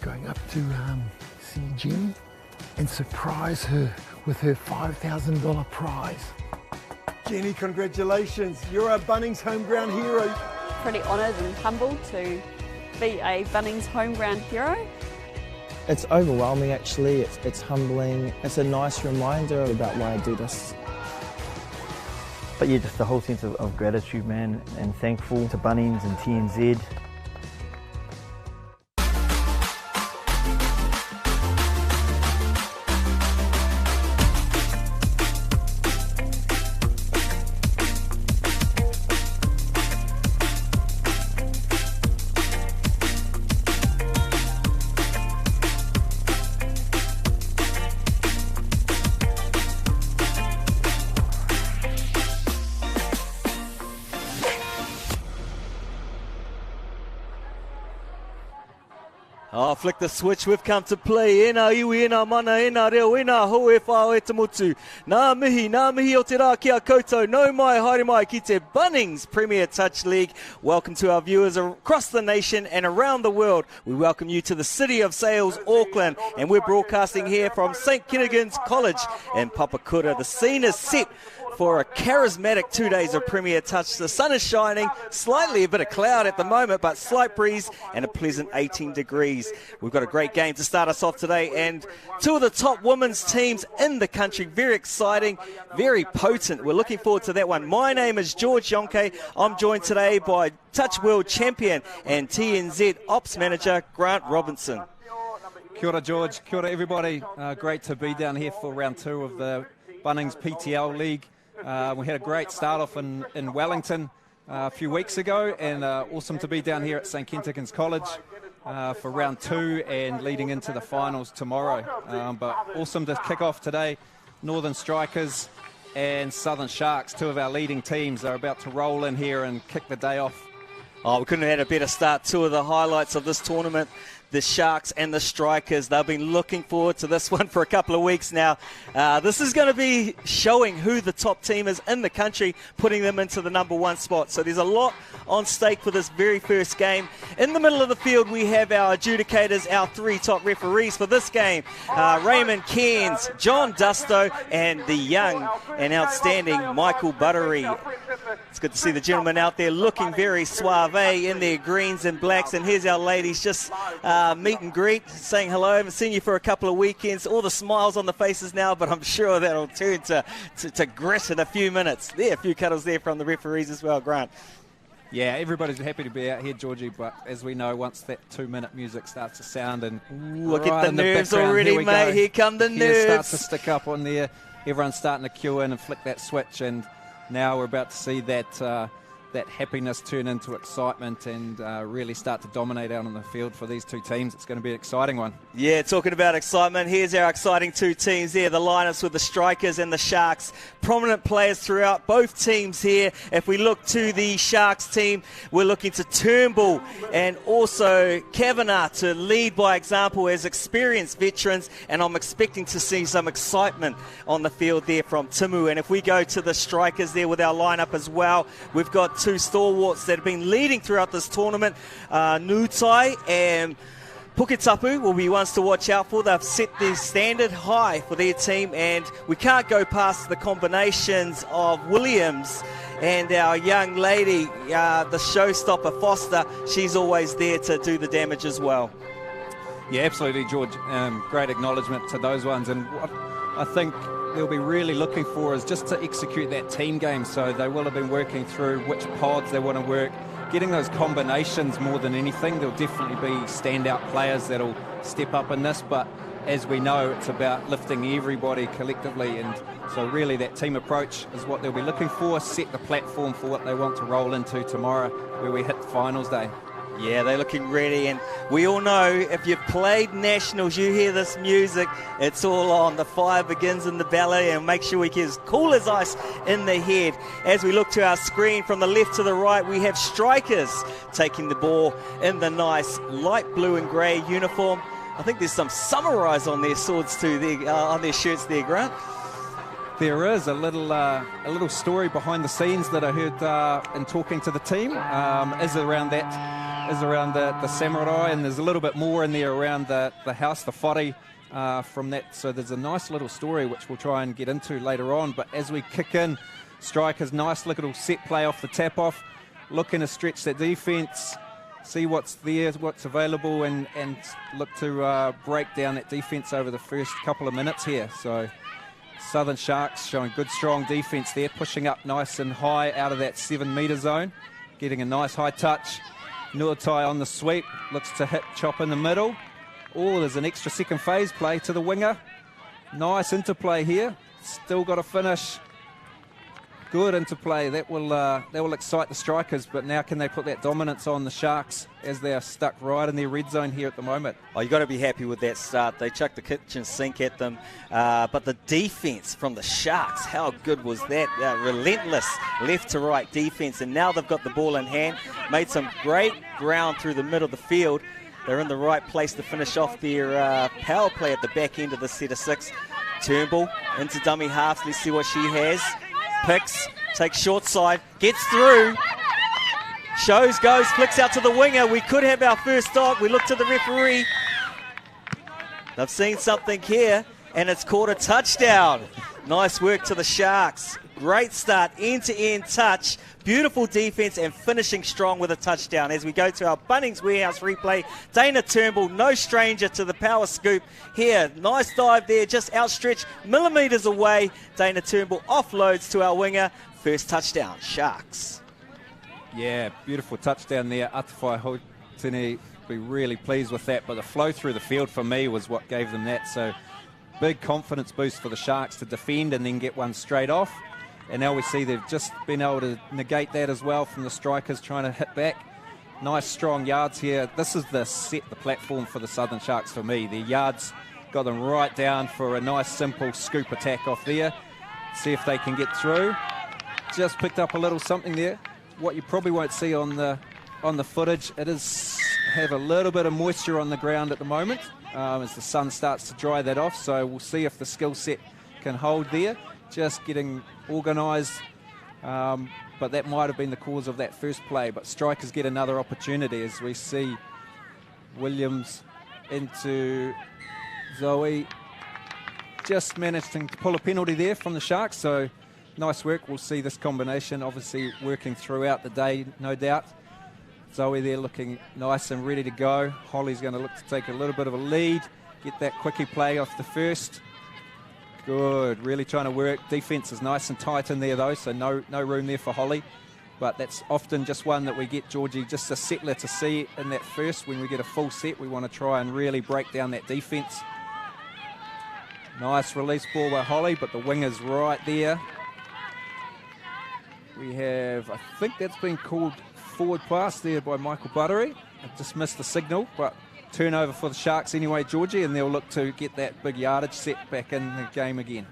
going up to see Jenny and surprise her with her $5,000 prize. Jenny, congratulations. You're a Bunnings home ground hero. Pretty honoured and humbled to be a Bunnings home ground hero. It's overwhelming actually, it's humbling. It's a nice reminder about why I do this. But yeah, just the whole sense of gratitude, man, and thankful to Bunnings and TNZ. Oh, flick the switch, we've come to play. Ena iwi, ena mana, ena reo, ena hoe whao e te motu. Nā mihi o te rā ki a koutou. No mai, haere mai ki te Bunnings Premier Touch League. Welcome to our viewers across the nation and around the world. We welcome you to the City of Sales, Auckland. And we're broadcasting here from St. Kinnigan's College in Papakura. The scene is set for a charismatic 2 days of Premier Touch. The sun is shining, slightly a bit of cloud at the moment, but slight breeze and a pleasant 18 degrees. We've got a great game to start us off today, and two of the top women's teams in the country. Very exciting, very potent. We're looking forward to that one. My name is George Yonke. I'm joined today by Touch World Champion and TNZ Ops Manager Grant Robinson. Kia ora, George. Kia ora, everybody. Great to be down here for round two of the Bunnings PTL League. We had a great start off in Wellington a few weeks ago, and awesome to be down here at St. Kinnigan's College for round two and leading into the finals tomorrow. But awesome to kick off today. Northern Strikers and Southern Sharks, two of our leading teams, are about to roll in here and kick the day off. Oh, we couldn't have had a better start. Two of the highlights of this tournament, the Sharks and the Strikers. They've been looking forward to this one for a couple of weeks now. This is going to be showing who the top team is in the country, putting them into the number one spot. So there's a lot on stake for this very first game. In the middle of the field, we have our adjudicators, our three top referees for this game. Raymond Cairns, John Dusto, and the young and outstanding Michael Buttery. It's good to see the gentlemen out there looking very suave in their greens and blacks. And here's our ladies just meet and greet, saying hello. I haven't seen you for a couple of weekends. All the smiles on the faces now, but I'm sure that'll turn to grit in a few minutes. There, a few cuddles there from the referees as well, Grant. Yeah, everybody's happy to be out here, Georgie, but as we know, once that 2-minute music starts to sound and look at the nerves already, mate. Here come the nerves. It starts to stick up on there. Everyone's starting to queue in and flick that switch, and now we're about to see that that happiness turn into excitement and really start to dominate out on the field for these two teams. It's going to be an exciting one. Yeah, talking about excitement, here's our exciting two teams there, the lineups with the Strikers and the Sharks. Prominent players throughout both teams here. If we look to the Sharks team, we're looking to Turnbull and also Kavanagh to lead by example as experienced veterans, and I'm expecting to see some excitement on the field there from Timu. And if we go to the Strikers there with our lineup as well, we've got two stalwarts that have been leading throughout this tournament. Nutai and Puketapu will be ones to watch out for. They've set the standard high for their team, and we can't go past the combinations of Williams and our young lady, the showstopper Foster. She's always there to do the damage as well. Yeah, absolutely, George. Great acknowledgement to those ones, and what I think they'll be really looking for is just to execute that team game. So they will have been working through which pods they want to work, getting those combinations more than anything. There'll definitely be standout players that'll step up in this, but as we know, it's about lifting everybody collectively, and so really that team approach is what they'll be looking for, set the platform for what they want to roll into tomorrow where we hit finals day. Yeah, they're looking ready, and we all know if you've played Nationals, you hear this music, it's all on. The fire begins in the belly, and make sure we get as cool as ice in the head. As we look to our screen from the left to the right, we have Strikers taking the ball in the nice light blue and grey uniform. I think there's some samurais on their swords too, on their shirts there, Grant. There is a little story behind the scenes that I heard in talking to the team is around that is around the samurai, and there's a little bit more in there around the house, the whare, from that. So there's a nice little story which we'll try and get into later on. But as we kick in, Strikers, nice little set play off the tap-off, looking to stretch that defence, see what's there, what's available, and look to break down that defence over the first couple of minutes here. So Southern Sharks showing good, strong defence there, pushing up nice and high out of that 7-metre zone, getting a nice high touch. Nuatai on the sweep, looks to hit chop in the middle. Oh, there's an extra second phase play to the winger. Nice interplay here, still got to finish. Good interplay. That will excite the Strikers, but now can they put that dominance on the Sharks as they are stuck right in their red zone here at the moment? Oh, you've got to be happy with that start. They chucked the kitchen sink at them, but the defence from the Sharks, how good was that? Relentless left to right defence, and now they've got the ball in hand, made some great ground through the middle of the field. They're in the right place to finish off their power play at the back end of the set of 6. Turnbull into dummy halves. Let's see what she has. Picks, takes short side, gets through, shows, goes, flicks out to the winger. We could have our first dog. We look to the referee. They've seen something here, and it's called a touchdown. Nice work to the Sharks. Great start, end-to-end touch, beautiful defence, and finishing strong with a touchdown. As we go to our Bunnings Warehouse replay, Dana Turnbull, no stranger to the power scoop here. Nice dive there, just outstretched, millimetres away. Dana Turnbull offloads to our winger. First touchdown, Sharks. Yeah, beautiful touchdown there. Atawhai Hotini be really pleased with that, but the flow through the field for me was what gave them that. So big confidence boost for the Sharks to defend and then get one straight off. And now we see they've just been able to negate that as well from the Strikers trying to hit back. Nice strong yards here. This is the platform for the Southern Sharks for me. Their yards got them right down for a nice simple scoop attack off there. See if they can get through. Just picked up a little something there. What you probably won't see on the footage, it is have a little bit of moisture on the ground at the moment as the sun starts to dry that off. So we'll see if the skill set can hold there. Just getting organised, but that might have been the cause of that first play. But Strikers get another opportunity as we see Williams into Zoe. Just managed to pull a penalty there from the Sharks, so nice work. We'll see this combination obviously working throughout the day, no doubt. Zoe there looking nice and ready to go. Holly's going to look to take a little bit of a lead, get that quickie play off the first. Good, really trying to work. Defence is nice and tight in there though, so no room there for Holly. But that's often just one that we get, Georgie, just a settler to see in that first. When we get a full set, we want to try and really break down that defence. Nice release ball by Holly, but the winger's right there. We have, I think that's been called forward pass there by Michael Buttery. I just missed the signal, but turnover for the Sharks anyway, Georgie, and they'll look to get that big yardage set back in the game again.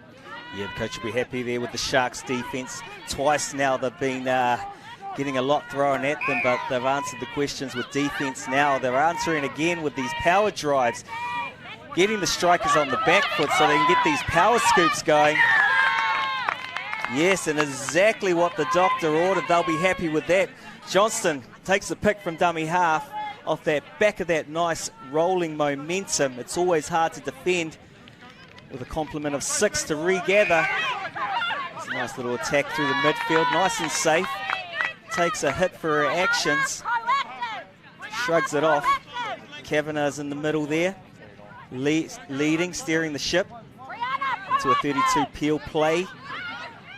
Yeah, the coach will be happy there with the Sharks defence. Twice now they've been getting a lot thrown at them, but they've answered the questions with defence now. They're answering again with these power drives, getting the Strikers on the back foot so they can get these power scoops going. Yes, and exactly what the doctor ordered. They'll be happy with that. Johnston takes the pick from dummy half off that back of that nice rolling momentum. It's always hard to defend with a complement of 6 to regather. It's a nice little attack through the midfield, nice and safe. Takes a hit for her actions. Shrugs it off. Kavanagh's in the middle there, leading, steering the ship into a 32 peel play.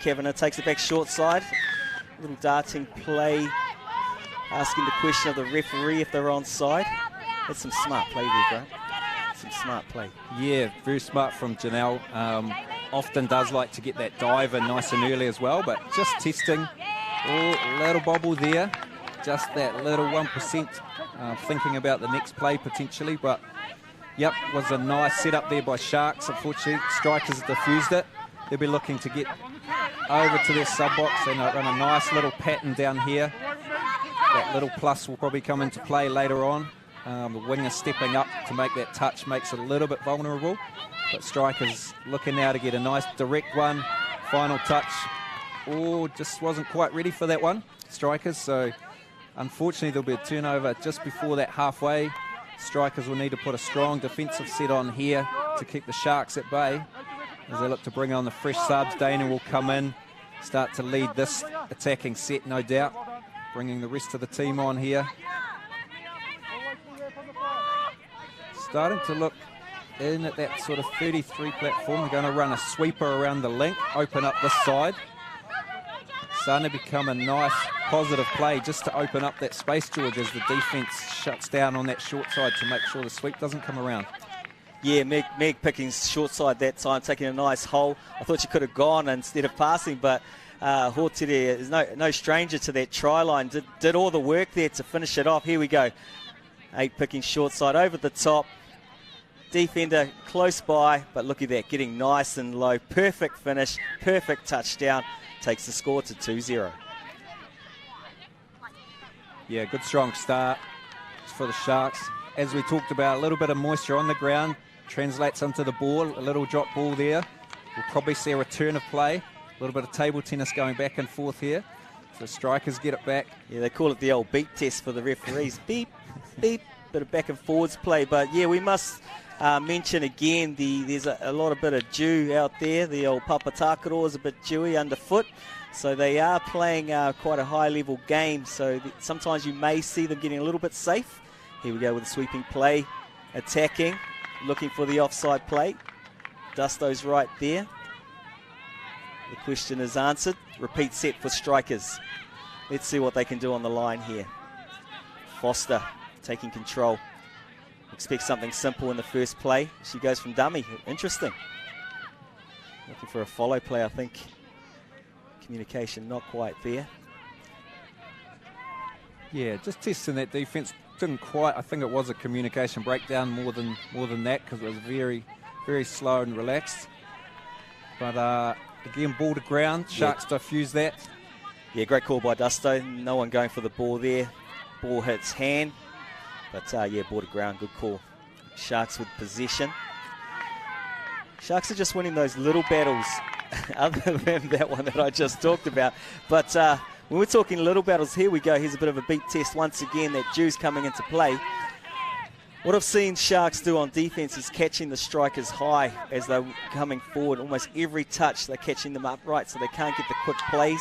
Kavanagh takes it back short side. Little darting play, asking the question of the referee if they're onside. That's some smart play there, Grant. Some smart play. Yeah, very smart from Janelle. Often does like to get that dive in nice and early as well, but just testing. Oh, little bobble there. Just that little 1%. Thinking about the next play potentially, but yep, was a nice setup there by Sharks. Unfortunately, Strikers diffused it. They'll be looking to get over to their sub-box and run a nice little pattern down here. That little plus will probably come into play later on. The winger stepping up to make that touch makes it a little bit vulnerable. But Strikers looking now to get a nice direct one. Final touch. Oh, just wasn't quite ready for that one, Strikers. So Unfortunately, there'll be a turnover just before that halfway. Strikers will need to put a strong defensive set on here to keep the Sharks at bay. As they look to bring on the fresh subs, Dana will come in, start to lead this attacking set, no doubt. Bringing the rest of the team on here. Starting to look in at that sort of 33 platform. They're going to run a sweeper around the link, open up this side. Starting to become a nice positive play just to open up that space, George, as the defence shuts down on that short side to make sure the sweep doesn't come around. Yeah, Meg picking short side that time, taking a nice hole. I thought she could have gone instead of passing, but Hortiri is no stranger to that try line. Did all the work there to finish it off. Here we go. 8 picking short side over the top. Defender close by, but look at that, getting nice and low. Perfect finish, perfect touchdown. Takes the score to 2-0. Yeah, good strong start for the Sharks. As we talked about, a little bit of moisture on the ground translates into the ball. A little drop ball there. We'll probably see a return of play. A little bit of table tennis going back and forth here. So strikers get it back. Yeah, they call it the old beat test for the referees. Beep, beep, bit of back and forwards play. But yeah, we must mention again, there's a lot of bit of dew out there. The old Papatakaro is a bit dewy underfoot. So they are playing quite a high-level game. So sometimes you may see them getting a little bit safe. Here we go with a sweeping play, attacking, looking for the offside play. Dusto's right there. The question is answered. Repeat set for strikers. Let's see what they can do on the line here. Foster taking control. Expect something simple in the first play. She goes from dummy. Interesting. Looking for a follow play, I think. Communication not quite there. Yeah, just testing that defence. Didn't quite. I think it was a communication breakdown more than that, because it was very, very slow and relaxed. But again, ball to ground. Sharks diffuse that. Yeah, great call by Dusto. No one going for the ball there. Ball hits hand. But yeah, ball to ground. Good call. Sharks with possession. Sharks are just winning those little battles, other than that one that I just talked about. But when we're talking little battles, here we go. Here's a bit of a beat test once again. That dew's coming into play. What I've seen Sharks do on defense is catching the strikers high as they're coming forward. Almost every touch, they're catching them upright so they can't get the quick plays.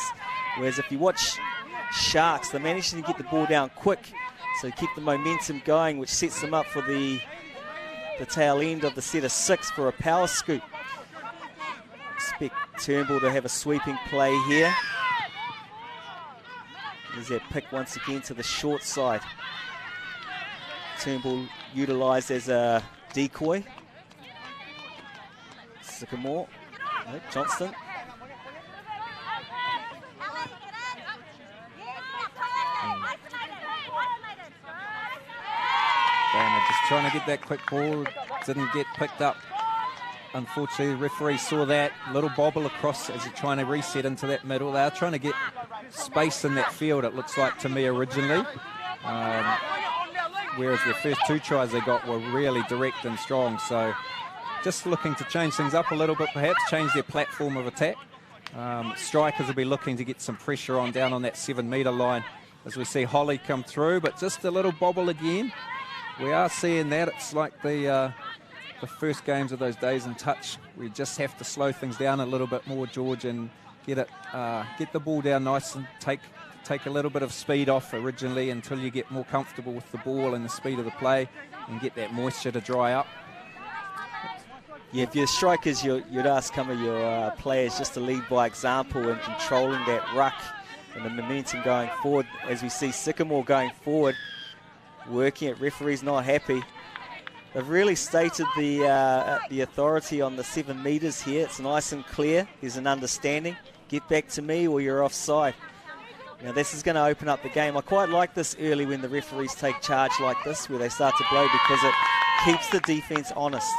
Whereas if you watch Sharks, they're managing to get the ball down quick, so keep the momentum going, which sets them up for the tail end of the set of 6 for a power scoop. Expect Turnbull to have a sweeping play here. There's that pick once again to the short side. Turnbull utilised as a decoy. Sycamore. No, Johnston. And just trying to get that quick ball. Didn't get picked up. Unfortunately, the referee saw that. Little bobble across as he's trying to reset into that middle. They are trying to get space in that field, it looks like to me originally. Whereas the first 2 tries they got were really direct and strong. So just looking to change things up a little bit, perhaps change their platform of attack. Strikers will be looking to get some pressure on down on that 7-metre line as we see Holly come through, but just a little bobble again. We are seeing that. It's like the first games of those days in touch. We just have to slow things down a little bit more, George, and get the ball down nice and take a little bit of speed off originally until you get more comfortable with the ball and the speed of the play and get that moisture to dry up. Yeah, if you're strikers, you'd ask some of your players just to lead by example and controlling that ruck and the momentum going forward. As we see Sycamore going forward, working it, referees not happy. They've really stated the authority on the 7 metres here. It's nice and clear. There's an understanding. Get back to me or you're offside. Now this is going to open up the game. I quite like this early when the referees take charge like this, where they start to blow, because it keeps the defence honest.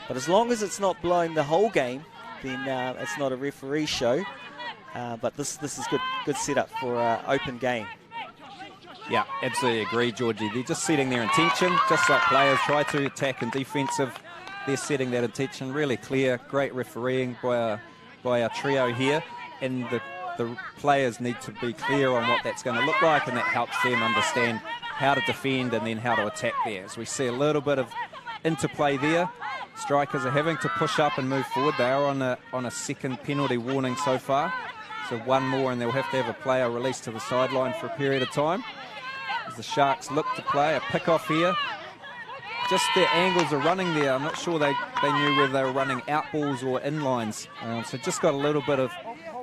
But as long as it's not blowing the whole game, then it's not a referee show. But this is good setup for an open game. Yeah, absolutely agree, Georgie. They're just setting their intention, just like players try to attack and defensive. They're setting that intention really clear. Great refereeing by our trio here. And the the players need to be clear on what that's going to look like, and that helps them understand how to defend and then how to attack there. As we see a little bit of interplay there, strikers are having to push up and move forward. They are on a second penalty warning so far, so one more and they'll have to have a player released to the sideline for a period of time. As the Sharks look to play a pick-off here. Just their angles are running there. I'm not sure they knew whether they were running out balls or inlines. So just got a little bit of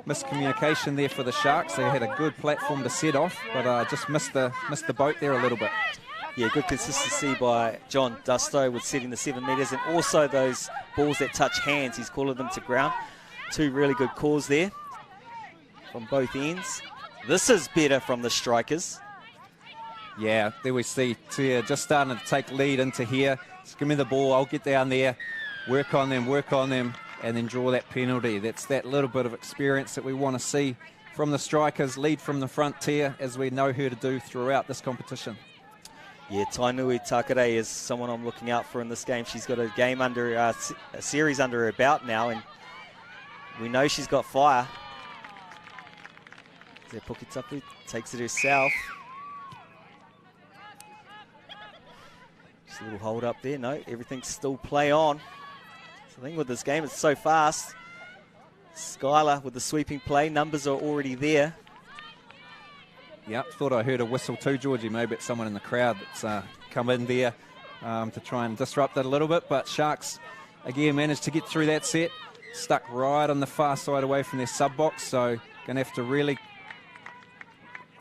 miscommunication there for the Sharks. They had a good platform to set off, but just missed the boat there a little bit. Yeah, good consistency by John Dusto with setting the 7 metres, and also those balls that touch hands, he's calling them to ground. Two really good calls there from both ends. This is better from the strikers. Yeah, there we see Tia just starting to take lead into here. Just give me the ball, I'll get down there, work on them, and then draw that penalty. That's that little bit of experience that we want to see from the strikers. Lead from the front tier, as we know her to do throughout this competition. Yeah, Tainui Takare is someone I'm looking out for in this game. She's got a game under a series under her belt now, and we know she's got fire. Pukitapu takes it herself. Just a little hold up there. No, everything's still play on. So I think with this game, it's so fast. Skylar with the sweeping play. Numbers are already there. Yep, thought I heard a whistle too, Georgie. Maybe it's someone in the crowd that's come in there to try and disrupt it a little bit. But Sharks, again, managed to get through that set. Stuck right on the far side away from their sub-box. So going to have to really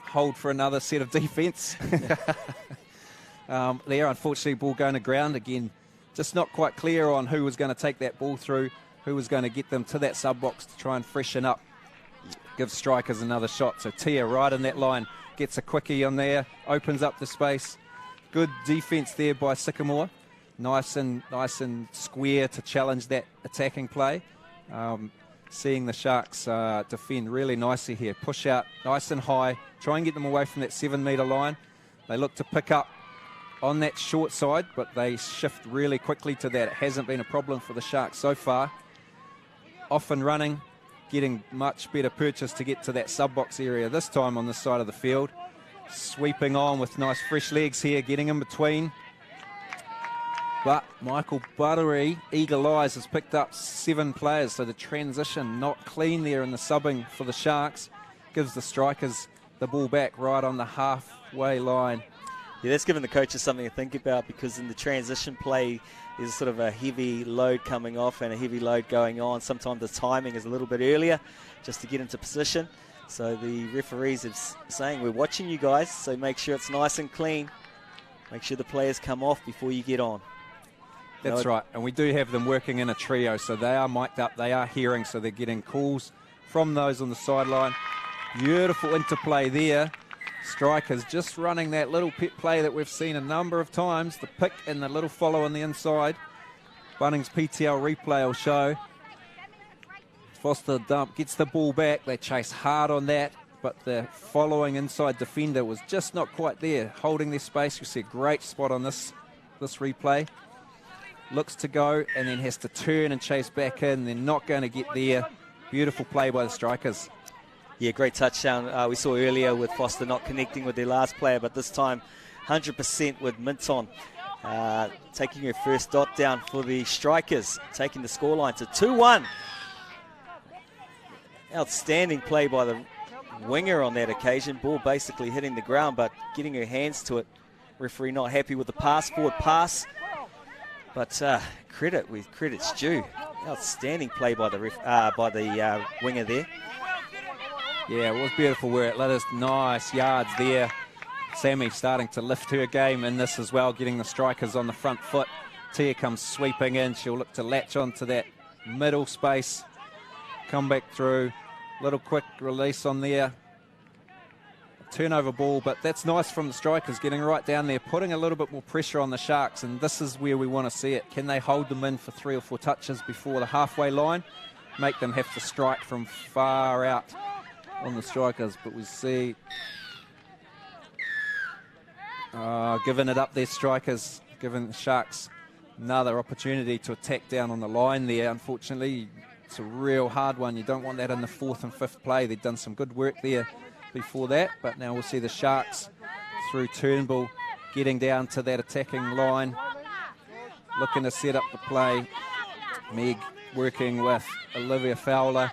hold for another set of defence. There, unfortunately, ball going to ground. Again, just not quite clear on who was going to take that ball through, who was going to get them to that sub-box to try and freshen up. Give strikers another shot. So Tia right in that line, gets a quickie on there, opens up the space. Good defence there by Sycamore. Nice and square to challenge that attacking play. Seeing the Sharks defend really nicely here. Push out nice and high. Try and get them away from that 7 metre line. They look to pick up on that short side, but they shift really quickly to that. It hasn't been a problem for the Sharks so far. Off and running, getting much better purchase to get to that sub-box area this time on this side of the field. Sweeping on with nice fresh legs here, getting in between. But Michael Buttery, eagle eyes, has picked up 7 players, so the transition not clean there in the subbing for the Sharks. Gives the strikers the ball back right on the halfway line. Yeah, that's given the coaches something to think about, because in the transition play there's sort of a heavy load coming off and a heavy load going on. Sometimes the timing is a little bit earlier just to get into position. So the referees are saying, we're watching you guys, so make sure it's nice and clean. Make sure the players come off before you get on. That's right, and we do have them working in a trio, so they are mic'd up, they are hearing, so they're getting calls from those on the sideline. Beautiful interplay there. Strikers just running that little pet play that we've seen a number of times, the pick and the little follow on the inside. Bunnings PTL replay will show. Foster dump, gets the ball back, they chase hard on that, but the following inside defender was just not quite there, holding their space. You see a great spot on this replay. Looks to go and then has to turn and chase back in. They're not going to get there. Beautiful play by the strikers. Yeah, great touchdown we saw earlier with Foster not connecting with their last player, but this time 100% with Minton taking her first dot down for the strikers, taking the scoreline to 2-1. Outstanding play by the winger on that occasion. Ball basically hitting the ground, but getting her hands to it. Referee not happy with the pass, forward pass. But credit with credit's due. Outstanding play by the winger there. Yeah, it was beautiful where it led us. Nice yards there. Sammy starting to lift her game in this as well, getting the strikers on the front foot. Tia comes sweeping in. She'll look to latch onto that middle space. Come back through. Little quick release on there. Turnover ball, but that's nice from the strikers, getting right down there, putting a little bit more pressure on the Sharks, and this is where we want to see it. Can they hold them in for 3 or 4 touches before the halfway line? Make them have to strike from far out on the strikers, but we see giving it up there, strikers, giving the Sharks another opportunity to attack down on the line there. Unfortunately, It's a real hard one. You don't want that in the 4th and 5th play. They've done some good work there before that, but now we'll see the Sharks through Turnbull getting down to that attacking line, looking to set up the play. Meg working with Olivia Fowler,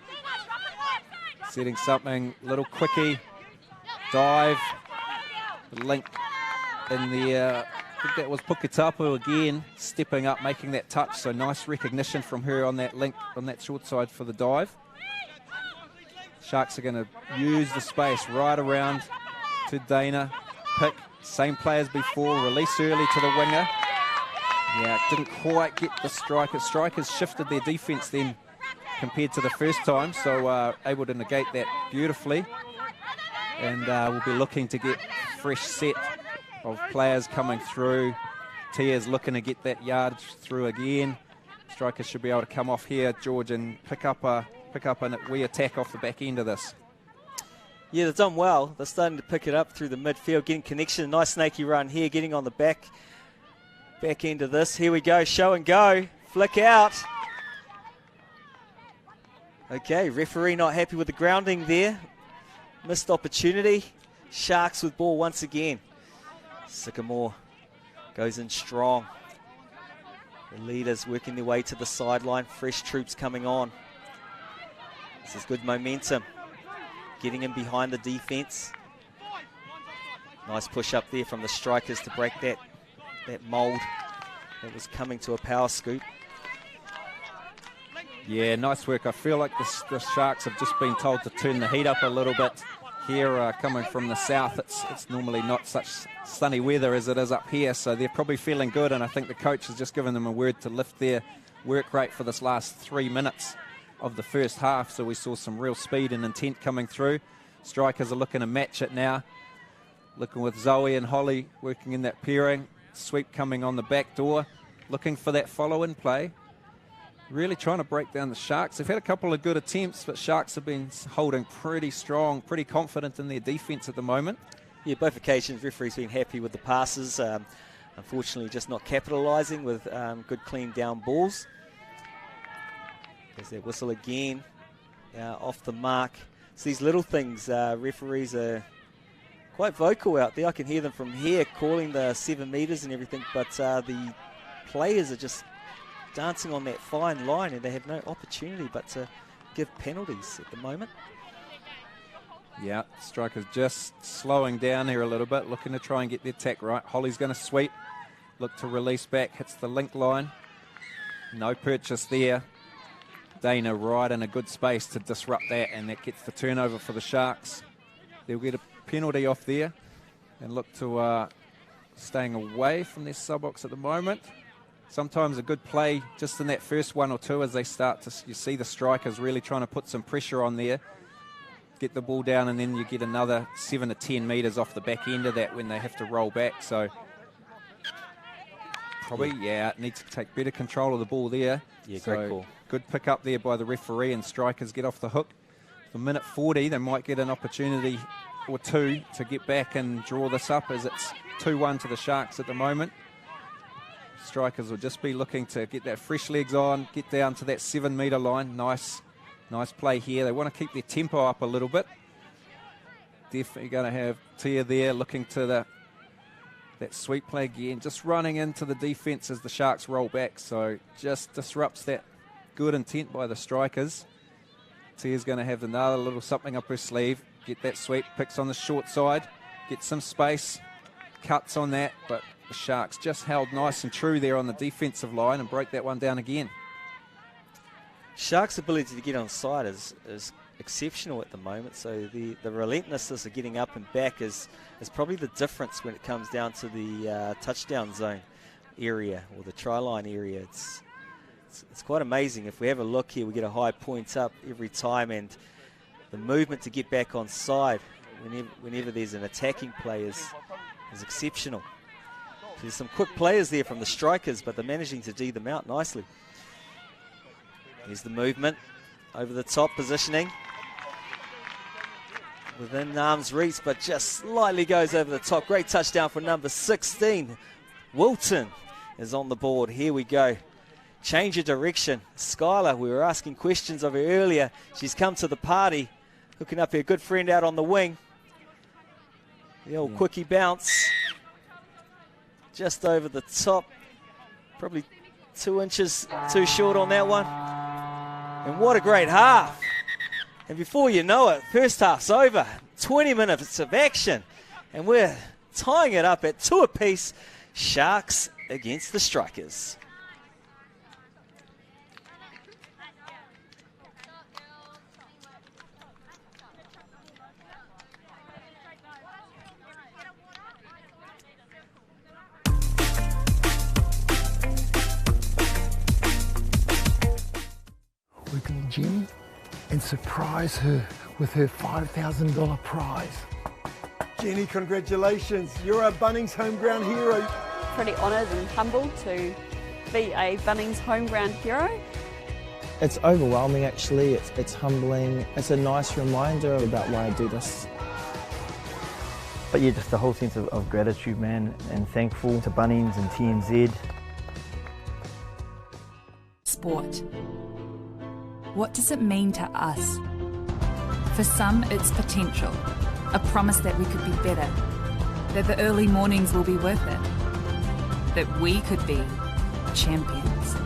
setting something, little quickie, dive, the link in the, I think that was Puketapu again, stepping up, making that touch, so nice recognition from her on that link, on that short side for the dive. Sharks are going to use the space right around to Dana, pick, same play as before, release early to the winger. Yeah, didn't quite get the Strikers. Strikers shifted their defence then compared to the first time, so able to negate that beautifully. And we'll be looking to get fresh set of players coming through. Tia's looking to get that yardage through again. Strikers should be able to come off here, George, and pick up a wee attack off the back end of this. Yeah, they've done well. They're starting to pick it up through the midfield, getting connection. Nice snaky run here, getting on the back end of this. Here we go, show and go. Flick out. Okay, referee not happy with the grounding there. Missed opportunity. Sharks with ball once again. Sycamore goes in strong. The leaders working their way to the sideline. Fresh troops coming on. This is good momentum. Getting in behind the defence. Nice push up there from the Strikers to break that mould that was coming to a power scoop. Yeah, nice work. I feel like the Sharks have just been told to turn the heat up a little bit. Here coming from the south, it's normally not such sunny weather as it is up here, so they're probably feeling good, and I think the coach has just given them a word to lift their work rate for this last 3 minutes of the first half, so we saw some real speed and intent coming through. Strikers are looking to match it now, looking with Zoe and Holly working in that pairing. Sweep coming on the back door, looking for that follow-in play. Really trying to break down the Sharks. They've had a couple of good attempts, but Sharks have been holding pretty strong, pretty confident in their defence at the moment. Yeah, both occasions referee's been happy with the passes. Unfortunately, just not capitalising with good clean down balls. There's that whistle again, off the mark. It's these little things, referees are quite vocal out there. I can hear them from here calling the 7 metres and everything, but the players are just dancing on that fine line, and they have no opportunity but to give penalties at the moment. Yeah, Strikers just slowing down here a little bit, looking to try and get the attack right. Holly's going to sweep, look to release back, hits the link line. No purchase there. Dana right in a good space to disrupt that, and that gets the turnover for the Sharks. They'll get a penalty off there and look to staying away from their sub-box at the moment. Sometimes a good play just in that first 1 or 2 as they start to, you see the Strikers really trying to put some pressure on there, get the ball down, and then you get another 7 to 10 metres off the back end of that when they have to roll back. So probably, need to take better control of the ball there. Yeah, so great call. Good pick up there by the referee, and Strikers get off the hook. For minute 40, they might get an opportunity or two to get back and draw this up, as it's 2-1 to the Sharks at the moment. Strikers will just be looking to get that fresh legs on, get down to that 7 metre line. Nice play here. They want to keep their tempo up a little bit. Definitely going to have Tia there looking to that sweep play again, just running into the defence as the Sharks roll back, so just disrupts that good intent by the Strikers. Tia's going to have another little something up her sleeve, get that sweep, picks on the short side, gets some space, cuts on that, but the Sharks just held nice and true there on the defensive line and broke that one down again. Sharks' ability to get on side is exceptional at the moment, so the relentlessness of getting up and back is probably the difference when it comes down to the touchdown zone area or the try line area. It's quite amazing. If we have a look here, we get a high point up every time, and the movement to get back on side whenever there's an attacking play is exceptional. There's some quick players there from the Strikers, but they're managing to D them out nicely. Here's the movement, over the top positioning. Within arm's reach, but just slightly goes over the top. Great touchdown for number 16. Wilton is on the board. Here we go. change of direction. Skylar, we were asking questions of her earlier. She's come to the party, hooking up her good friend out on the wing. The old quickie bounce. Just over the top. Probably 2 inches too short on that one. And what a great half. And before you know it, first half's over. 20 minutes of action. And we're tying it up at 2 apiece. Sharks against the Strikers. We can Jenny and surprise her with her $5,000 prize. Jenny, congratulations. You're a Bunnings home ground hero. Pretty honoured and humbled to be a Bunnings home ground hero. It's overwhelming actually, it's humbling. It's a nice reminder about why I do this. But yeah, just the whole sense of gratitude, man, and thankful to Bunnings and TNZ. Sport. What does it mean to us? For some, it's potential, a promise that we could be better, that the early mornings will be worth it, that we could be champions.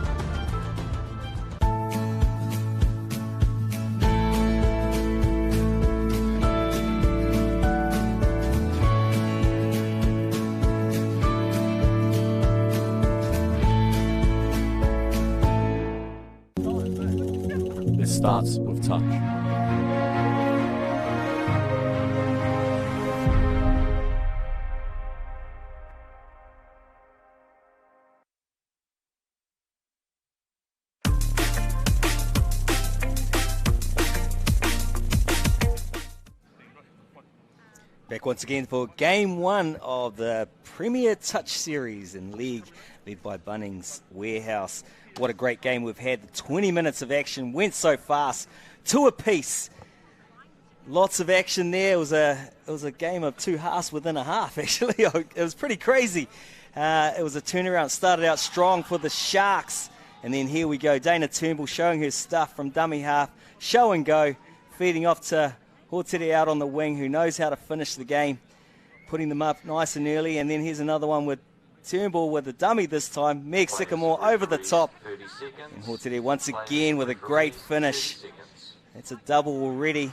It starts with touch. Back once again for game 1 of the Premier Touch Series in League, led by Bunnings Warehouse. What a great game we've had. The 20 minutes of action went so fast. 2 apiece. Lots of action there. It was a game of 2 halves within a half, actually. It was pretty crazy. It was a turnaround. Started out strong for the Sharks. And then here we go. Dana Turnbull showing her stuff from dummy half. Show and go. Feeding off to Hortere out on the wing, who knows how to finish the game. Putting them up nice and early. And then here's another one with Turnbull with the dummy this time. Meg Sycamore over the top. And Hortere once again with a great finish. It's a double already.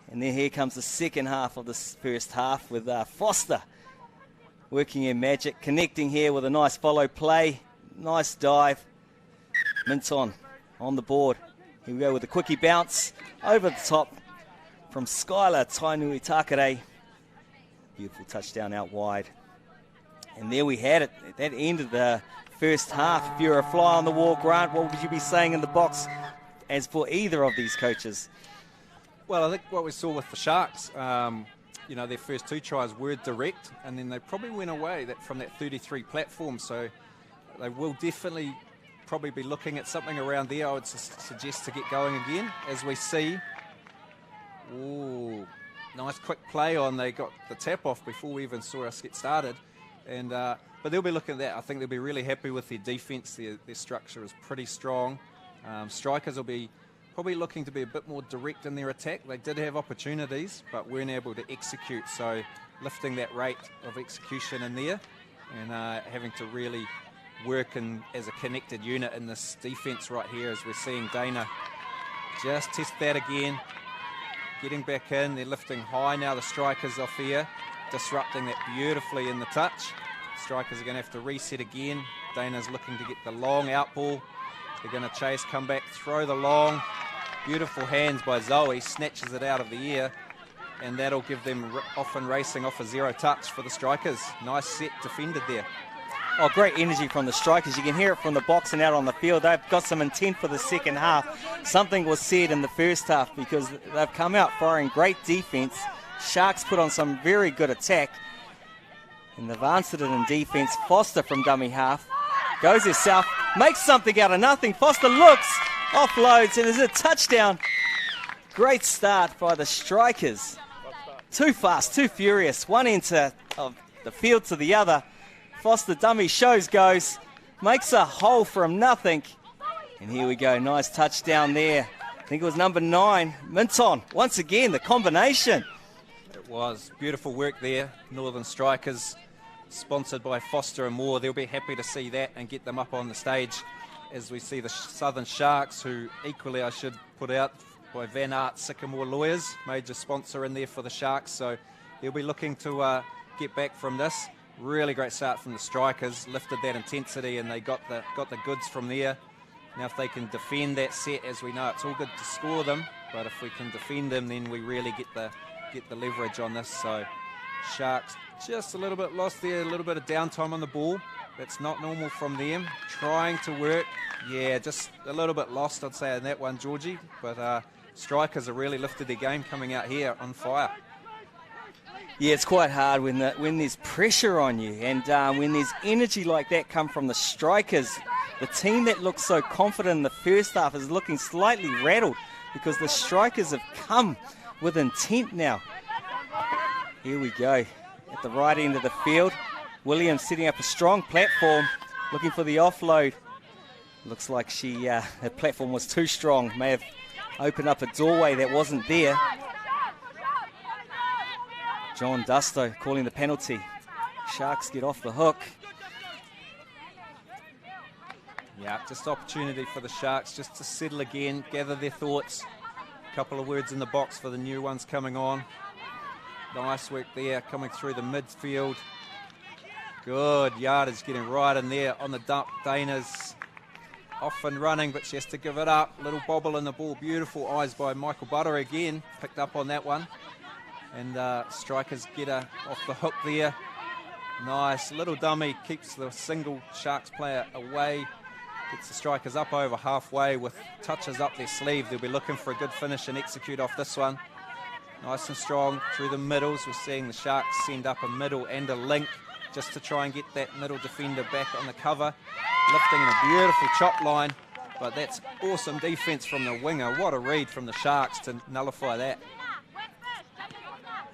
And then here comes the second half of this first half with Foster working in magic. Connecting here with a nice follow play. Nice dive. Minton on the board. Here we go with a quickie bounce over the top from Skylar Tainui Takare. Beautiful touchdown out wide. And there we had it. That ended the first half. If you're a fly on the wall, Grant, what would you be saying in the box as for either of these coaches? Well, I think what we saw with the Sharks, their first 2 tries were direct, and then they probably went away from that 33 platform. So they will definitely probably be looking at something around there. I would suggest to get going again, as we see. Ooh, nice quick play on. They got the tap off before we even saw us get started. But they'll be looking at that. I think they'll be really happy with their defence. Their structure is pretty strong. Strikers will be probably looking to be a bit more direct in their attack. They did have opportunities, but weren't able to execute. So lifting that rate of execution in there and having to really work as a connected unit in this defence right here, as we're seeing Dana just test that again. Getting back in. They're lifting high now, the Strikers off here. Disrupting that beautifully in the touch. Strikers are going to have to reset again. Dana's looking to get the long out ball. They're going to chase, come back, throw the long. Beautiful hands by Zoe, snatches it out of the air, and that'll give them often racing off a 0 touch for the Strikers. Nice set defended there. Oh, great energy from the Strikers. You can hear it from the box and out on the field. They've got some intent for the second half. Something was said in the first half because they've come out firing great defence. Sharks put on some very good attack. And they've answered it in defence. Foster from dummy half goes herself, makes something out of nothing. Foster looks, offloads, and is a touchdown. Great start by the Strikers. Too fast, too furious. One end of the field to the other. Foster dummy shows goes. makes a hole from nothing. And here we go, nice touchdown there. I think it was number 9, Minton. Once again, the combination. It was beautiful work there. Northern Strikers, sponsored by Foster and Moore. They'll be happy to see that and get them up on the stage as we see the Southern Sharks, who equally I should put out by Van Aert Sycamore Lawyers, major sponsor in there for the Sharks. So they'll be looking to get back from this. Really great start from the Strikers, lifted that intensity and they got the goods from there. Now if they can defend that set, as we know it's all good to score them, but if we can defend them then we really get the leverage on this. So Sharks just a little bit lost there, a little bit of downtime on the ball. That's not normal from them. Trying to work, yeah, just a little bit lost I'd say in that one, Georgie, but Strikers have really lifted their game coming out here on fire. Yeah, it's quite hard when there's pressure on you and when there's energy like that come from the Strikers. The team that looked so confident in the first half is looking slightly rattled because the Strikers have come with intent now. Here we go, at the right end of the field. Williams setting up a strong platform, looking for the offload. Looks like her platform was too strong, may have opened up a doorway that wasn't there. John Dusto calling the penalty. Sharks get off the hook. Yeah, just opportunity for the Sharks just to settle again, gather their thoughts. A couple of words in the box for the new ones coming on. Nice work there, coming through the midfield. Good yardage getting right in there on the dump. Dana's off and running, but she has to give it up. Little bobble in the ball. Beautiful eyes by Michael Butter again. Picked up on that one. And Strikers get her off the hook there. Nice little dummy, keeps the single Sharks player away. Gets the Strikers up over halfway with touches up their sleeve. They'll be looking for a good finish and execute off this one. Nice and strong through the middles. We're seeing the Sharks send up a middle and a link just to try and get that middle defender back on the cover. Lifting in a beautiful chop line, but that's awesome defense from the winger. What a read from the Sharks to nullify that.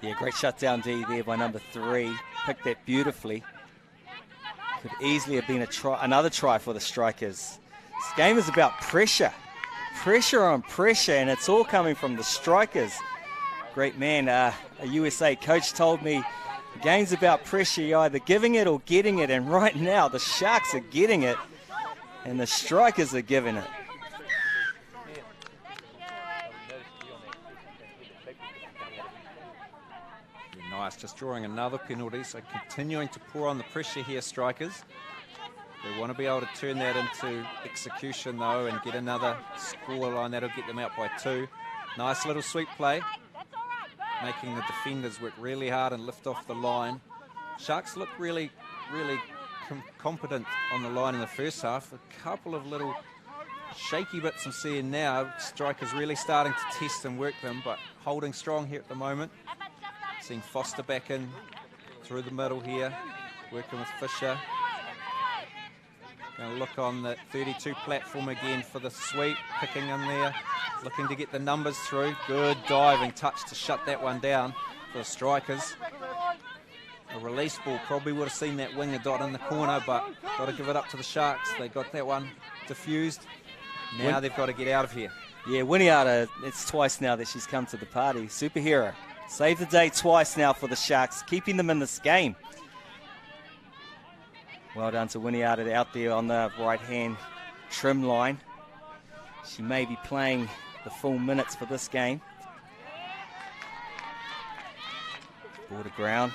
Yeah, great shutdown D there by number 3. Picked that beautifully. Could easily have been another try for the Strikers. This game is about pressure. Pressure on pressure, and it's all coming from the Strikers. Great man, a USA coach told me the game's about pressure. You're either giving it or getting it, and right now the Sharks are getting it, and the Strikers are giving it. Nice, just drawing another penalty, so continuing to pour on the pressure here, Strikers. They want to be able to turn that into execution though and get another scoreline. That'll get them out by 2. Nice little sweep play, making the defenders work really hard and lift off the line. Sharks look really competent on the line in the first half. A couple of little shaky bits I'm seeing now. Strikers really starting to test and work them, but holding strong here at the moment. Seeing Foster back in through the middle here, working with Fisher. Going to look on the 32 platform again for the sweep, picking in there, looking to get the numbers through. Good diving touch to shut that one down for the Strikers. A release ball, probably would have seen that winger dot in the corner, but got to give it up to the Sharks. They got that one diffused. Now they've got to get out of here. Yeah, Winiata, it's twice now that she's come to the party. Superhero. Saved the day twice now for the Sharks, keeping them in this game. Well done to Winiata out there on the right-hand trim line. She may be playing the full minutes for this game. Ball to ground.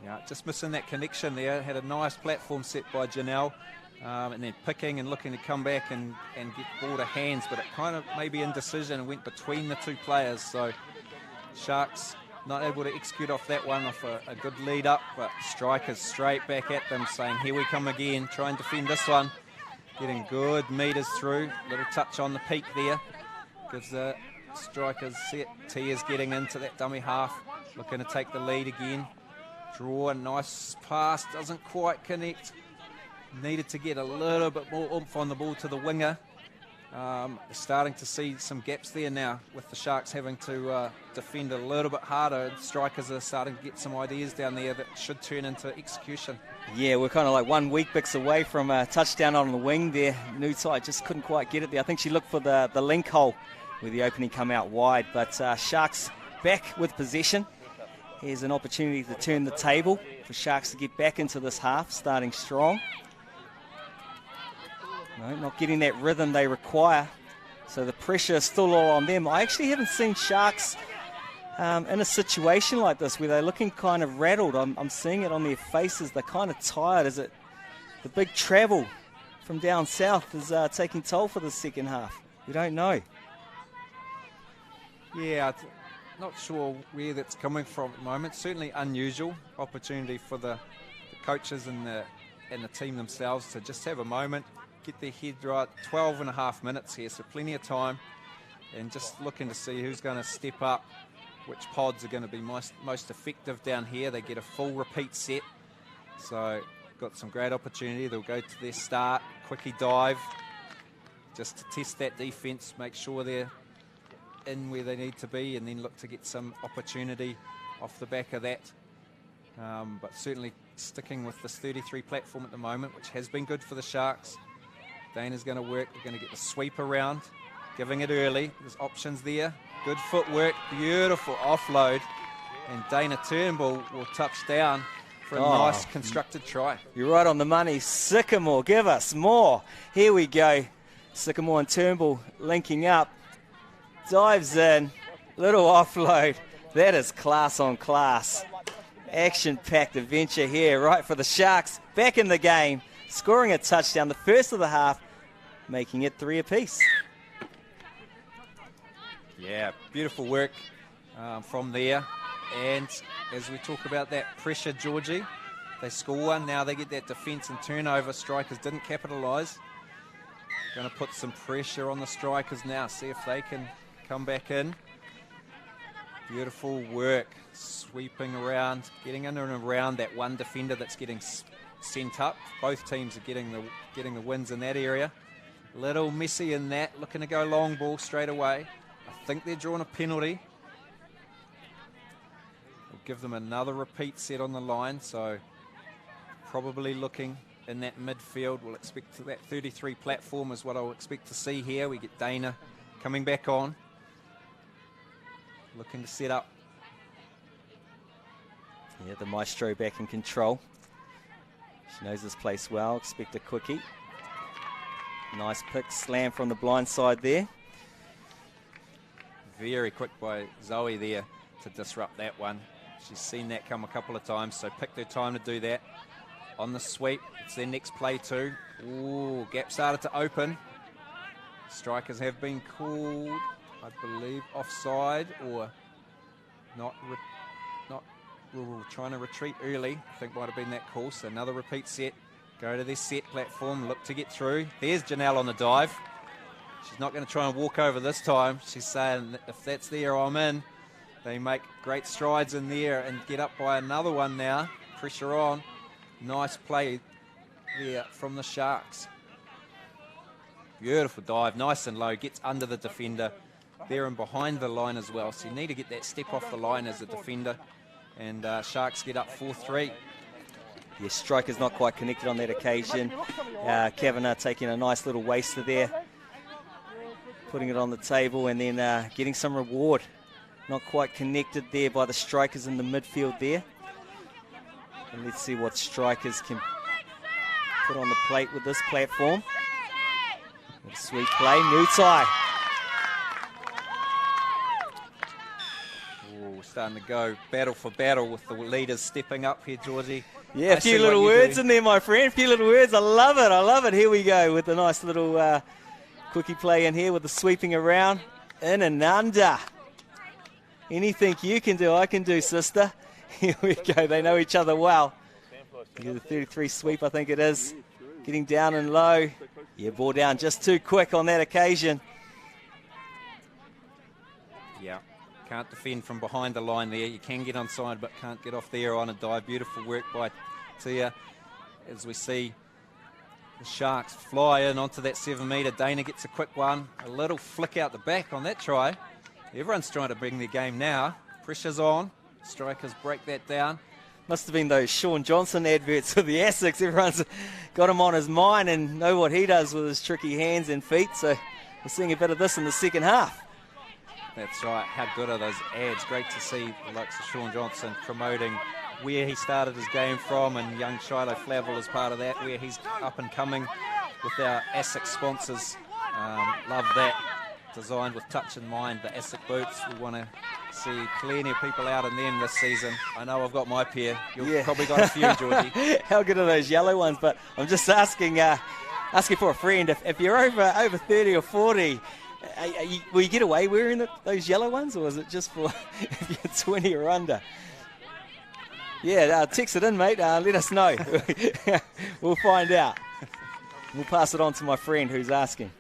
Yeah, just missing that connection there. Had a nice platform set by Janelle. And then picking and looking to come back and get ball to hands, but it kind of maybe indecision and went between the two players. So Sharks not able to execute off that one, off a good lead up, but Strikers straight back at them saying, here we come again, try and defend this one. Getting good meters through, little touch on the peak there. Gives the Strikers set. Tia's getting into that dummy half, looking to take the lead again. Draw, a nice pass, doesn't quite connect. Needed to get a little bit more oomph on the ball to the winger. Starting to see some gaps there now with the Sharks having to defend a little bit harder. Strikers are starting to get some ideas down there that should turn into execution. Yeah, we're kind of like 1 weak bix away from a touchdown on the wing there. Nutai just couldn't quite get it there. I think she looked for the link hole where the opening come out wide. But Sharks back with possession. Here's an opportunity to turn the table for Sharks to get back into this half, starting strong. No, not getting that rhythm they require. So the pressure is still all on them. I actually haven't seen Sharks in a situation like this where they're looking kind of rattled. I'm seeing it on their faces. They're kind of tired. Is it the big travel from down south is taking toll for the second half? We don't know. Yeah, not sure where that's coming from at the moment. Certainly unusual opportunity for the coaches and the team themselves to just have a moment, get their head right. 12 and a half minutes here, so plenty of time, and just looking to see who's going to step up, which pods are going to be most effective down here. They get a full repeat set, so got some great opportunity. They'll go to their start, quickie dive, just to test that defense, make sure they're in where they need to be, and then look to get some opportunity off the back of that. But certainly sticking with this 33 platform at the moment, which has been good for the Sharks. Dana's going to work. They're going to get the sweep around, giving it early. There's options there. Good footwork, beautiful offload, and Dana Turnbull will touch down for a nice constructed try. You're right on the money. Sycamore, give us more. Here we go. Sycamore and Turnbull linking up. Dives in, little offload. That is class on class. Action-packed adventure here, right for the Sharks. Back in the game, scoring a touchdown, the first of the half, making it 3 apiece. Yeah, beautiful work from there. And as we talk about that pressure, Georgie, they score one. Now they get that defence and turnover. Strikers didn't capitalise. Going to put some pressure on the Strikers now, see if they can come back in. Beautiful work, sweeping around, getting in and around that one defender that's getting sent up. Both teams are getting the wins in that area. Little messy in that, looking to go long ball straight away. I think they're drawing a penalty. We'll give them another repeat set on the line, so probably looking in that midfield. We'll expect that 33 platform is what I'll expect to see here. We get Dana coming back on, looking to set up. Yeah, the maestro back in control. She knows this place well. Expect a quickie. Nice pick, slam from the blind side there. Very quick by Zoe there to disrupt that one. She's seen that come a couple of times, so picked her time to do that. On the sweep, it's their next play too. Ooh, gap started to open. Strikers have been called, I believe, offside or not trying to retreat early. I think might have been that call. So another repeat set. Go to their set platform, look to get through. There's Janelle on the dive. She's not going to try and walk over this time. She's saying, if that's there, I'm in. They make great strides in there and get up by another one now. Pressure on. Nice play there from the Sharks. Beautiful dive, nice and low, gets under the defender there and behind the line as well. So you need to get that step off the line as a defender. And Sharks get up 4-3. Yeah, striker's not quite connected on that occasion. Kavanagh taking a nice little waster there, putting it on the table and then getting some reward. Not quite connected there by the strikers in the midfield there. And let's see what strikers can put on the plate with this platform. A sweet play, Nutai. Starting to go battle for battle with the leaders stepping up here, Georgie. Yeah, a few little words in there, my friend. A few little words. I love it. I love it. Here we go with a nice little quickie play in here with the sweeping around. In and under. Anything you can do, I can do, sister. Here we go. They know each other well. The 33 sweep, I think it is. Getting down and low. Yeah, ball down just too quick on that occasion. Yeah. Can't defend from behind the line there. You can get onside, but can't get off there on a dive. Beautiful work by Tia. As we see The Sharks fly in onto that 7 metre. Dana gets a quick one. A little flick out the back on that try. Everyone's trying to bring their game now. Pressure's on. Strikers break that down. Must have been those Sean Johnson adverts for the Essex. Everyone's got him on his mind and know what he does with his tricky hands and feet. So we're seeing a bit of this in the second half. That's right. How good are those ads? Great to see the likes of Sean Johnson promoting where he started his game from, and young Shiloh Flavel is part of that, where he's up and coming with our ASIC sponsors. Love that. Designed with touch in mind, the ASIC boots. We want to see plenty of people out in them this season. I know I've got my pair. You've probably got a few, Georgie. How good are those yellow ones? But I'm just asking for a friend, if you're over 30 or 40, will you get away wearing those yellow ones, or is it just for if you're 20 or under? Yeah, text it in, mate. Let us know. We'll find out. We'll pass it on to my friend who's asking.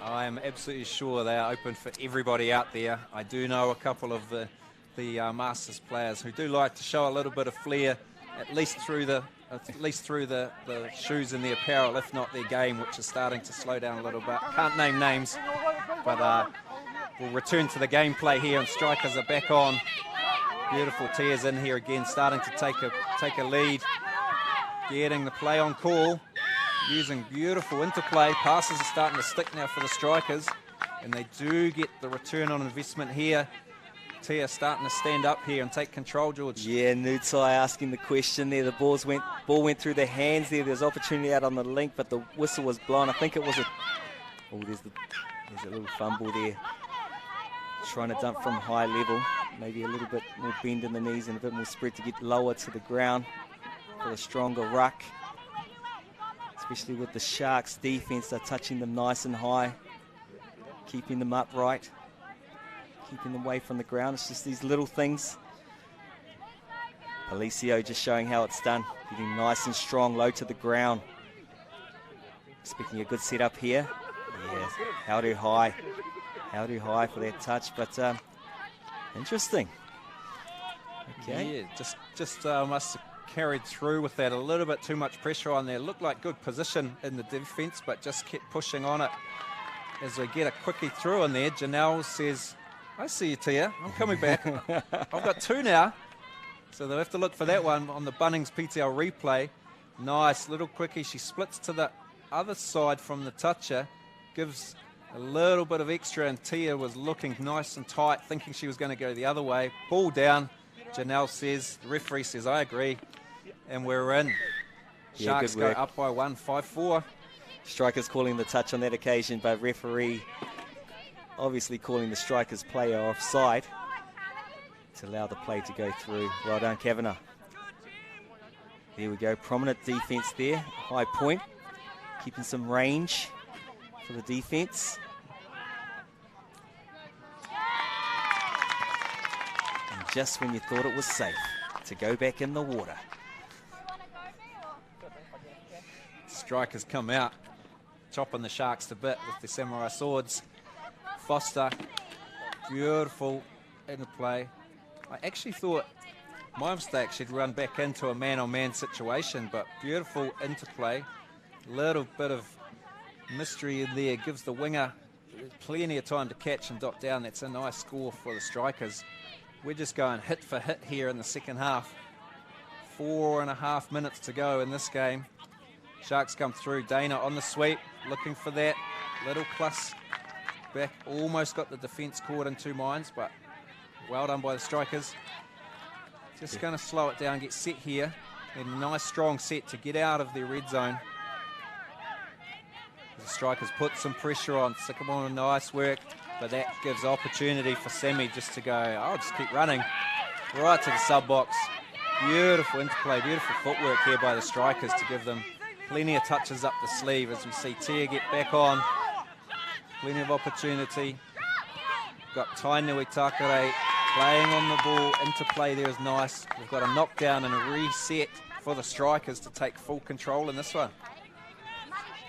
I am absolutely sure they are open for everybody out there. I do know a couple of the Masters players who do like to show a little bit of flair, at least through the shoes and the apparel, if not their game, which is starting to slow down a little bit. Can't name names, but we'll return to the gameplay here, and Strikers are back on. Beautiful tears in here again, starting to take a lead, getting the play on call. Using beautiful interplay. Passes are starting to stick now for the Strikers, and they do get the return on investment here. Tia starting to stand up here and take control, George. Yeah, Nutsai asking the question there. The ball went through their hands there. There's opportunity out on the link, but the whistle was blown. I think it was there's a little fumble there. Trying to dump from high level. Maybe a little bit more bend in the knees and a bit more spread to get lower to the ground for a stronger ruck. Especially with the Sharks defence, they're touching them nice and high, keeping them upright, keeping them away from the ground. It's just these little things. Alicio just showing how it's done, getting nice and strong, low to the ground. Expecting a good setup here. Yes, how do high for that touch, but interesting. Okay. Yeah, just must have carried through with that. A little bit too much pressure on there. Looked like good position in the defence, but just kept pushing on it. As we get a quickie through in there, Janelle says, I see you, Tia. I'm coming back. I've got two now. So they'll have to look for that one on the Bunnings PTL replay. Nice little quickie. She splits to the other side from the toucher. Gives a little bit of extra, and Tia was looking nice and tight, thinking she was going to go the other way. Ball down. Janelle says, the referee says, I agree. And we're in. Sharks go up by 1, 5-4. Strikers calling the touch on that occasion, but referee obviously calling the Strikers player offside to allow the play to go through. Well done, Kavanagh. There we go. Prominent defence there. High point. Keeping some range for the defence. And just when you thought it was safe to go back in the water. Strikers come out, chopping the Sharks to bit with the samurai swords. Foster, beautiful interplay. I actually thought, my mistake, she'd run back into a man-on-man situation, but beautiful interplay. Little bit of mystery in there, gives the winger plenty of time to catch and dot down. That's a nice score for the Strikers. We're just going hit for hit here in the second half. 4.5 minutes to go in this game. Sharks come through. Dana on the sweep, looking for that little plus back. Almost got the defence caught in two minds, but well done by the Strikers. Just going to slow it down, get set here. A nice strong set to get out of their red zone. The Strikers put some pressure on. Sycamore, nice work, but that gives opportunity for Sammy just to go, I'll just keep running right to the sub box. Beautiful interplay, beautiful footwork here by the Strikers to give them plenty of touches up the sleeve as we see Tia get back on. Plenty of opportunity. Got Tainui Takare playing on the ball. Interplay there is nice. We've got a knockdown and a reset for the Strikers to take full control in this one.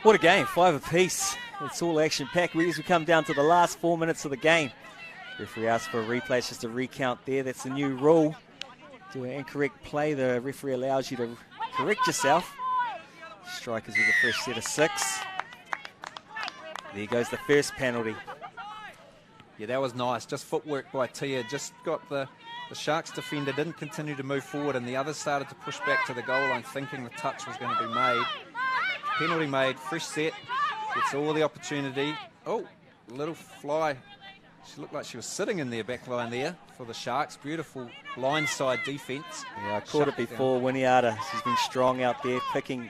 What a game, 5 apiece. It's all action-packed. As we come down to the last 4 minutes of the game. Referee asked for a replay. It's just a recount there. That's the new rule. Do an incorrect play, the referee allows you to correct yourself. Strikers with a fresh set of 6. There goes the first penalty. Yeah, that was nice. Just footwork by Tia. Just got the Sharks defender, didn't continue to move forward, and the others started to push back to the goal line thinking the touch was going to be made. Penalty made, fresh set, gets all the opportunity. Oh, little fly. She looked like she was sitting in their back line there for the Sharks. Beautiful blindside defence. Yeah, I caught it before, Winiata. She's been strong out there, picking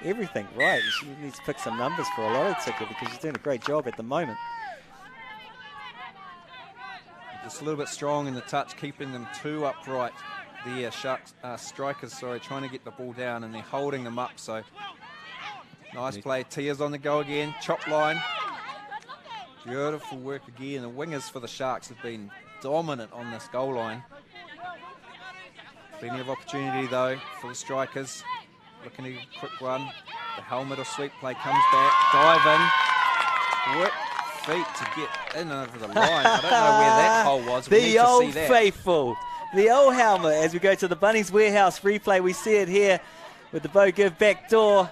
everything right. She needs to pick some numbers for a lottery ticket because she's doing a great job at the moment. Just a little bit strong in the touch, keeping them too upright. The Strikers, trying to get the ball down, and they're holding them up. So nice play. Tia's on the go again. Chop line. Beautiful work again. The wingers for the Sharks have been dominant on this goal line. Plenty of opportunity though for the Strikers. Looking at a quick one. The helmet or sweep play comes back. Dive in. Work feet to get in over the line. I don't know where that hole was. The old faithful. The old helmet as we go to the Bunnings Warehouse replay. We see it here with the Bo Give back door.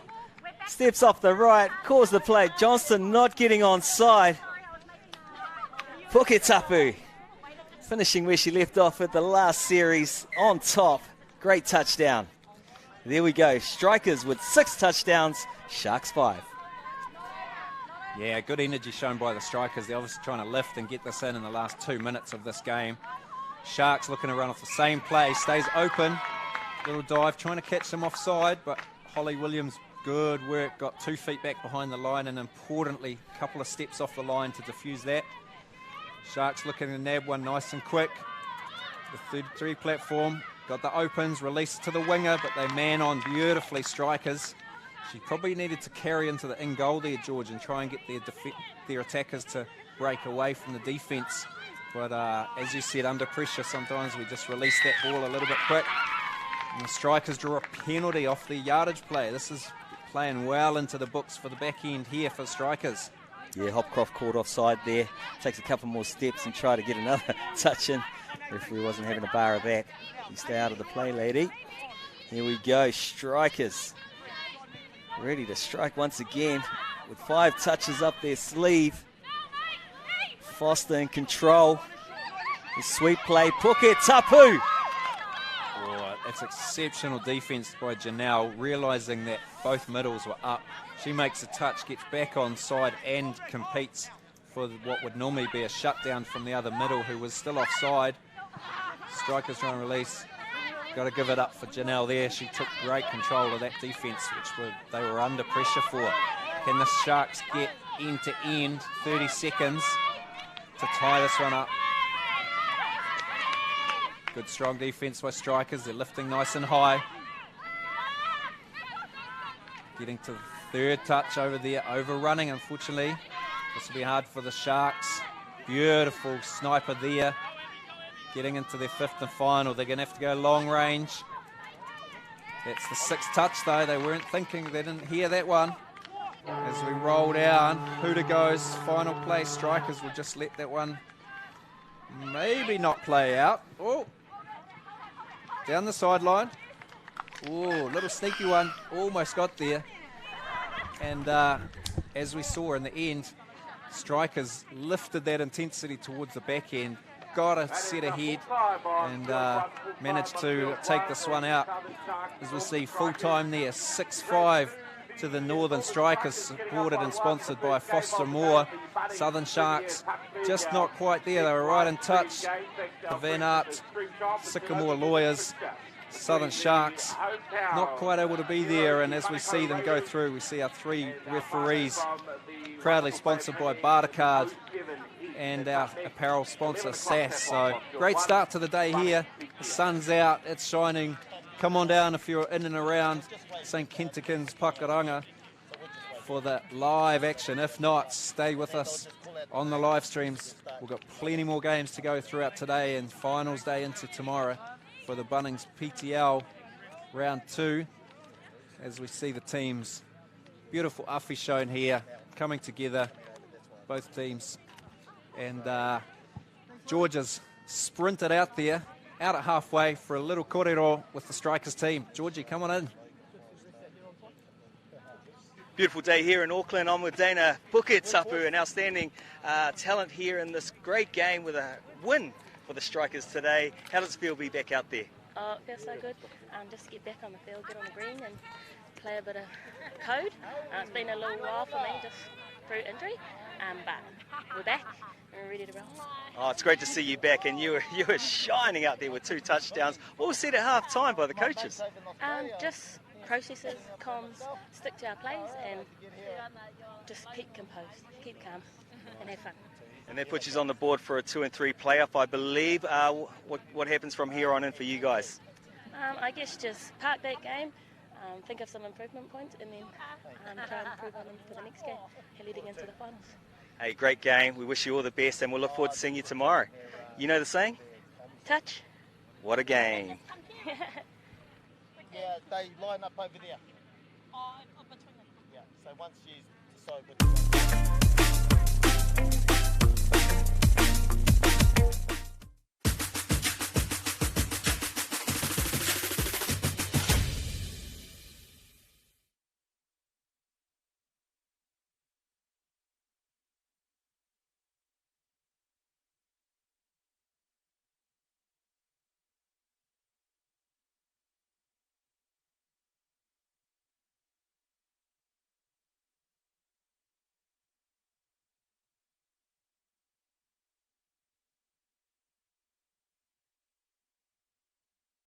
Steps off the right, calls the play. Johnston not getting onside. Puketapu finishing where she left off at the last series on top. Great touchdown. There we go. Strikers with 6 touchdowns, Sharks 5. Yeah, good energy shown by the Strikers. They're obviously trying to lift and get this in the last 2 minutes of this game. Sharks looking to run off the same play, stays open. Little dive, trying to catch them offside, but Holly Williams, good work, got 2 feet back behind the line, and importantly, a couple of steps off the line to defuse that. Sharks looking to nab one nice and quick. The 33 platform, got the opens, release to the winger, but they man on beautifully, Strikers. She probably needed to carry into the in goal there, George, and try and get their attackers to break away from the defence. But as you said, under pressure, sometimes we just release that ball a little bit quick. And the Strikers draw a penalty off the yardage play. This is playing well into the books for the back end here for Strikers. Yeah, Hopcroft caught offside there. Takes a couple more steps and try to get another touch in. Referee wasn't having a bar of that. You stay out of the play, lady. Here we go, Strikers. Ready to strike once again with 5 touches up their sleeve. Foster in control. The sweep play, Puketapu. Oh, it's exceptional defence by Janelle, realising that both middles were up. She makes a touch, gets back on side and competes for what would normally be a shutdown from the other middle who was still offside. Strikers trying to release. Got to give it up for Janelle there. She took great control of that defence, which they were under pressure for. Can the Sharks get end to end, 30 seconds to tie this one up? Good strong defence by Strikers. They're lifting nice and high. Getting to the 3rd touch over there, overrunning unfortunately. This will be hard for the Sharks. Beautiful sniper there. Getting into their 5th and final. They're going to have to go long range. That's the 6th touch though. They weren't thinking, they didn't hear that one. As we roll down, Huda goes, final play. Strikers will just let that one maybe not play out. Oh, down the sideline. Oh, little sneaky one, almost got there. And as we saw in the end, Strikers lifted that intensity towards the back end, got a set ahead and managed to take this one out. As we see, full time there, 6-5 to the Northern Strikers, supported and sponsored by Foster Moore. Southern Sharks just not quite there. They were right in touch. The Van Aert, Sycamore Lawyers, Southern Sharks not quite able to be there, and as we see them go through, we see our 3 referees proudly sponsored by Bartercard and our apparel sponsor SAS. So great start to the day here. The sun's out, it's shining. Come on down if you're in and around St. Kentigern's Pakuranga for the live action. If not, stay with us on the live streams. We've got plenty more games to go throughout today and finals day into tomorrow for the Bunnings PTL Round 2. As we see the teams, beautiful awhi shown here, coming together, both teams. And Georgia's sprinted out there, out at halfway for a little kōrero with the Strikers team. Georgie, come on in. Beautiful day here in Auckland. I'm with Dana Puketapu, an outstanding talent here in this great game with a win for the Strikers today. How does it feel to be back out there? Oh, it feels so good. Just to get back on the field, get on the green and play a bit of code. It's been a little while for me just through injury, but we're back and we're ready to roll. Oh, it's great to see you back, and you were shining out there with 2 touchdowns. What was said at half time by the coaches? Just processes, comms, stick to our plays and just keep composed, keep calm and have fun. And that puts you on the board for a 2 and 3 playoff, I believe. What happens from here on in for you guys? I guess just park that game, think of some improvement points and then try and improve on them for the next game leading into the finals. Hey, great game. We wish you all the best and we'll look forward to seeing you tomorrow. You know the saying? Touch. What a game. Yeah, they line up over there. Oh, between them. Yeah, so once you decide which